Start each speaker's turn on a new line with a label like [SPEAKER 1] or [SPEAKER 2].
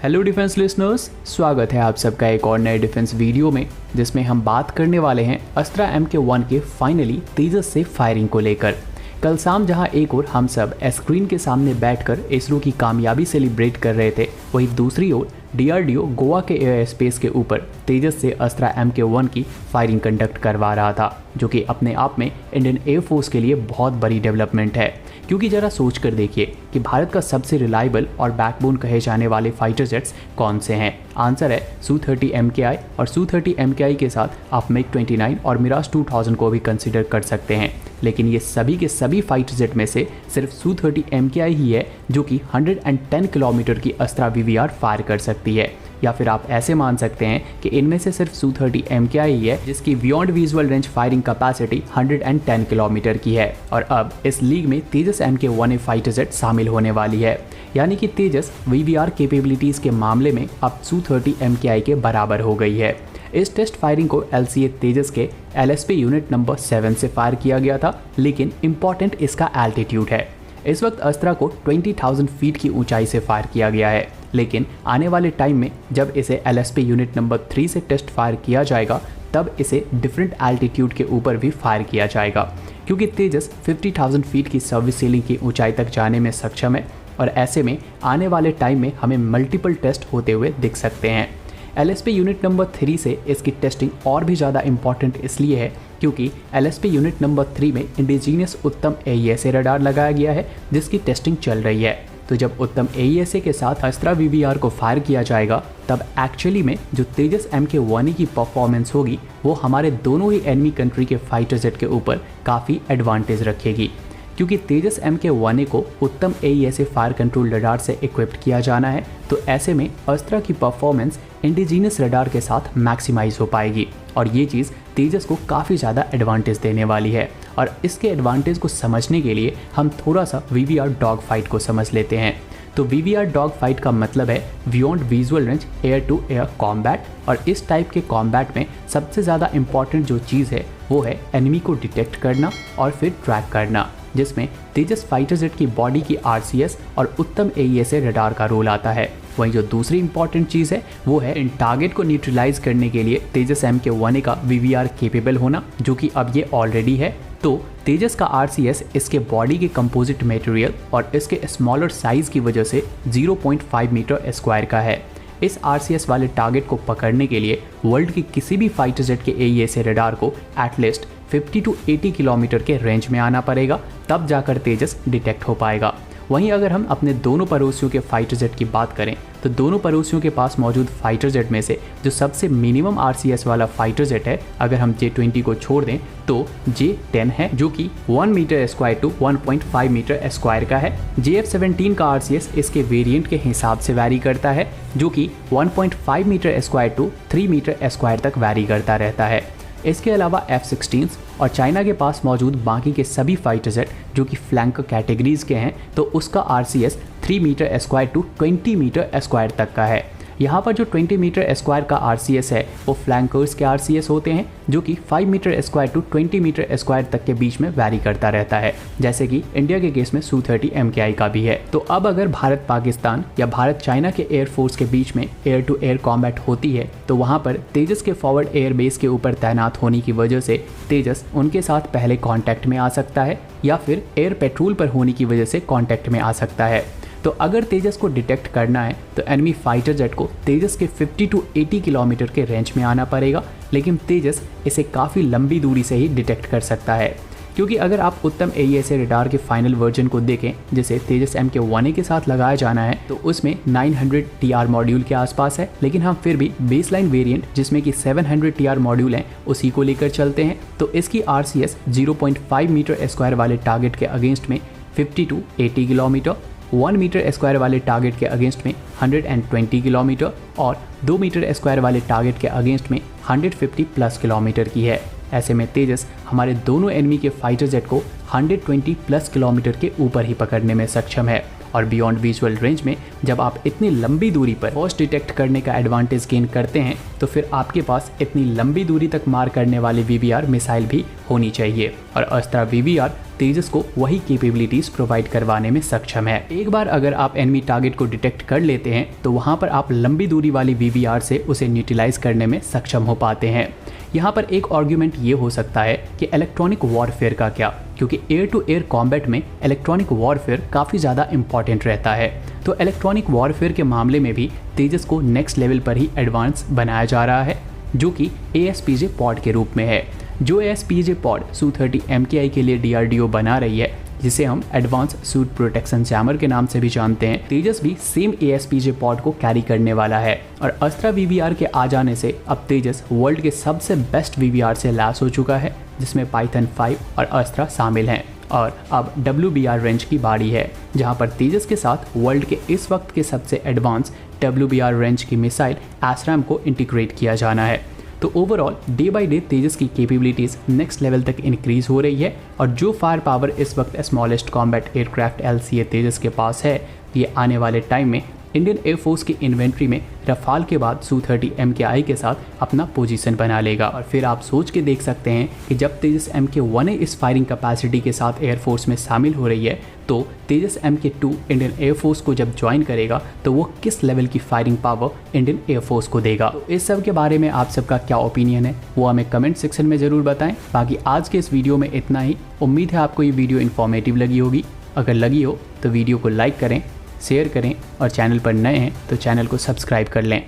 [SPEAKER 1] Hello defence listeners, स्वागत है आप सबका एक और नए डिफेंस वीडियो में, जिसमें हम बात करने वाले हैं अस्त्रा MK1 के फाइनली तेजस से फायरिंग को लेकर। कल शाम जहां एक ओर हम सब स्क्रीन के सामने बैठकर इसरो की कामयाबी सेलिब्रेट कर रहे थे, वहीं दूसरी ओर DRDO गोवा के एयर स्पेस के ऊपर तेजस से अस्त्रा MK1 की फायरिंग कंडक्ट करवा रहा था, जो कि अपने आप में इंडियन एयरफोर्स के लिए बहुत बड़ी डेवलपमेंट है। क्योंकि ज़रा सोच कर देखिए कि भारत का सबसे रिलायबल और बैकबोन कहे जाने वाले फाइटर जेट्स कौन से हैं। आंसर है Su-30 MKI, और Su-30 MKI के साथ आप MiG-29 और मिराज 2000 को भी कंसिडर कर सकते हैं। लेकिन ये सभी के सभी फाइटर जेट में से सिर्फ Su-30 MKI ही है जो कि 110 किलोमीटर की अस्त्रा VVR फायर कर सकती है। या फिर आप ऐसे मान सकते हैं कि इनमें से सिर्फ Su-30 MKI ही है जिसकी beyond visual range firing capacity 110 kilometre की है। और अब इस लीग में तेजस MK1A फाइटर जेट शामिल होने वाली है, यानी कि तेजस VVR कैपेबिलिटीज़ के मामले में अब Su-30 MKI के बराबर हो गई है। इस टेस्ट फायरिंग को LCA तेजस के LSP यूनिट नंबर 7 से फायर किया गया था, लेकिन इम्पॉर्टेंट इसका एल्टीट्यूड है। इस वक्त अस्त्रा को 20,000 फीट की ऊंचाई से फायर किया गया है, लेकिन आने वाले टाइम में जब इसे LSP यूनिट नंबर 3 से टेस्ट फायर किया जाएगा, तब इसे डिफरेंट एल्टीट्यूड के ऊपर भी फायर किया जाएगा, क्योंकि तेजस 50,000 फीट की सर्विस सीलिंग की ऊंचाई तक जाने में सक्षम है। और ऐसे में आने वाले टाइम में हमें मल्टीपल टेस्ट होते हुए दिख सकते हैं। LSP यूनिट नंबर 3 से इसकी टेस्टिंग और भी ज़्यादा इंपॉर्टेंट इसलिए है क्योंकि LSP यूनिट नंबर 3 में इंडिजीनियस उत्तम AESA रडार लगाया गया है, जिसकी टेस्टिंग चल रही है। तो जब उत्तम AESA के साथ अस्त्रा VVR को फायर किया जाएगा, तब एक्चुअली में जो तेजस MK1A की परफॉर्मेंस होगी वो हमारे दोनों ही एनिमी कंट्री के फाइटर जेट के ऊपर काफ़ी एडवांटेज रखेगी, क्योंकि तेजस MK1A को उत्तम AESA फायर कंट्रोल रडार से इक्विप्ड किया जाना है। तो ऐसे में अस्त्रा की परफॉर्मेंस इंडिजीनियस रडार के साथ मैक्सिमाइज हो पाएगी, और ये चीज़ तेजस को काफ़ी ज़्यादा एडवांटेज देने वाली है। और इसके एडवांटेज को समझने के लिए हम थोड़ा सा VVR डॉग फाइट को समझ लेते हैं। तो VVR डॉग फाइट का मतलब है beyond visual range air to air combat, और इस टाइप के कॉम्बैट में सबसे ज़्यादा इंपॉर्टेंट जो चीज़ है वो है एनिमी को डिटेक्ट करना और फिर ट्रैक करना, जिसमें तेजस फाइटर जेट की बॉडी की RCS और उत्तम AESA रडार का रोल आता है। वहीं जो दूसरी इंपॉर्टेंट चीज़ है वो है इन टारगेट को न्यूट्रलाइज करने के लिए तेजस MK1A का VVR केपेबल होना, जो कि अब ये ऑलरेडी है। तो तेजस का RCS इसके बॉडी के कंपोजिट मटेरियल और इसके स्मॉलर साइज की वजह से 0.5 मीटर स्क्वायर का है। इस RCS वाले टारगेट को पकड़ने के लिए वर्ल्ड के किसी भी फाइटर जेट के AESA रडार को एटलीस्ट 50 to 80 किलोमीटर के रेंज में आना पड़ेगा, तब जाकर तेजस डिटेक्ट हो पाएगा। वहीं अगर हम अपने दोनों पड़ोसियों के फाइटर जेट की बात करें, तो दोनों पड़ोसियों के पास मौजूद फाइटर जेट में से जो सबसे मिनिमम RCS वाला फाइटर जेट है, अगर हम J-20 को छोड़ दें, तो J-10 है, जो कि 1 metre square to 1.5 metre square का है। JF-17 का RCS इसके वेरिएंट के हिसाब से वैरी करता है, जो कि 1.5 metre square to 3 metre square तक वैरी करता रहता है। इसके अलावा F-16 और चाइना के पास मौजूद बाकी के सभी फाइटर जेट जो कि फ्लैंकर कैटेगरीज के हैं, तो उसका RCS 3 metre square to 20 metre square तक का है। यहाँ पर जो 20 मीटर स्क्वायर का RCS है वो फ्लैंकर्स के RCS होते हैं, जो कि 5 metre square to 20 metre square तक के बीच में वैरी करता रहता है, जैसे कि इंडिया के केस में Su-30 MKI का भी है। तो अब अगर भारत पाकिस्तान या भारत चाइना के एयरफोर्स के बीच में एयर टू एयर कॉम्बैट होती है, तो वहाँ पर तेजस के फॉरवर्ड एयर बेस के ऊपर तैनात होने की वजह से तेजस उनके साथ पहले कॉन्टैक्ट में आ सकता है, या फिर एयर पेट्रोल पर होने की वजह से कॉन्टैक्ट में आ सकता है। तो अगर तेजस को डिटेक्ट करना है तो एनिमी फाइटर जेट को तेजस के 50 to 80 किलोमीटर के रेंज में आना पड़ेगा, लेकिन तेजस इसे काफ़ी लंबी दूरी से ही डिटेक्ट कर सकता है। क्योंकि अगर आप उत्तम AESA रडार के फाइनल वर्जन को देखें, जिसे तेजस MK1A के साथ लगाया जाना है, तो उसमें 900 TR मॉड्यूल के आसपास है, लेकिन हम फिर भी बेसलाइन वेरिएंट जिसमें कि 700 TR मॉड्यूल हैं उसी को लेकर चलते हैं। तो इसकी RCS 0.5 मीटर स्क्वायर वाले टारगेट के अगेंस्ट में 50 to 80 किलोमीटर, 1 मीटर स्क्वायर वाले टारगेट के अगेंस्ट में 120 किलोमीटर और 2 मीटर स्क्वायर वाले टारगेट के अगेंस्ट में 150 प्लस किलोमीटर की है। ऐसे में तेजस हमारे दोनों एनिमी के फाइटर जेट को 120 प्लस किलोमीटर के ऊपर ही पकड़ने में सक्षम है। और बियॉन्ड विजुअल रेंज में जब आप इतनी लंबी दूरी पर फोर्स डिटेक्ट करने का एडवांटेज गेन करते हैं, तो फिर आपके पास इतनी लंबी दूरी तक मार करने वाली VVR मिसाइल भी होनी चाहिए। और अस्त्रा VVR तेजस को वही कैपेबिलिटीज प्रोवाइड करवाने में सक्षम है। एक बार अगर आप एनिमी टारगेट को डिटेक्ट कर लेते हैं तो वहां पर आप लंबी दूरी वाली VVR से उसे न्यूट्रलाइज करने में सक्षम हो पाते हैं। यहाँ पर एक आर्ग्यूमेंट ये हो सकता है कि इलेक्ट्रॉनिक वॉरफेयर का क्या, क्योंकि एयर टू एयर कॉम्बैट में इलेक्ट्रॉनिक वॉरफेयर काफ़ी ज़्यादा इंपॉर्टेंट रहता है। तो इलेक्ट्रॉनिक वॉरफेयर के मामले में भी तेजस को नेक्स्ट लेवल पर ही एडवांस बनाया जा रहा है, जो कि ASPJ पॉड के रूप में है। जो ASPJ पॉड Su-30 MKI के लिए DRDO बना रही है, जिसे हम एडवांस सूट प्रोटेक्शन जैमर के नाम से भी जानते हैं, तेजस भी सेम ASPJ पॉड को कैरी करने वाला है। और अस्त्रा VVR के आ जाने से अब तेजस वर्ल्ड के सबसे बेस्ट VVR से लैस हो चुका है, जिसमें पाइथन 5 और अस्त्रा शामिल हैं। और अब WBR रेंज की बारी है, जहां पर तेजस के साथ वर्ल्ड के इस वक्त के सबसे एडवांस WBR रेंज की मिसाइल ASRAAM को इंटीग्रेट किया जाना है। तो ओवरऑल डे बाय डे तेजस की कैपेबिलिटीज़ नेक्स्ट लेवल तक इंक्रीज हो रही है, और जो फायर पावर इस वक्त स्मॉलेस्ट कॉम्बैट एयरक्राफ्ट LCA तेजस के पास है, ये आने वाले टाइम में इंडियन एयरफोर्स की इन्वेंट्री में रफाल के बाद Su-30 MKI के साथ अपना पोजीशन बना लेगा। और फिर आप सोच के देख सकते हैं कि जब तेजस MK-1A इस फायरिंग कैपेसिटी के साथ एयरफोर्स में शामिल हो रही है, तो तेजस MK-2 इंडियन एयरफोर्स को जब ज्वाइन करेगा तो वो किस लेवल की फायरिंग पावर इंडियन एयरफोर्स को देगा। तो इस सब के बारे में आप सबका क्या ओपिनियन है वो हमें कमेंट सेक्शन में ज़रूर बताएं। बाकी आज के इस वीडियो में इतना ही। उम्मीद है आपको ये वीडियो इन्फॉर्मेटिव लगी होगी। अगर लगी हो तो वीडियो को लाइक करें, शेयर करें, और चैनल पर नए हैं तो चैनल को सब्सक्राइब कर लें।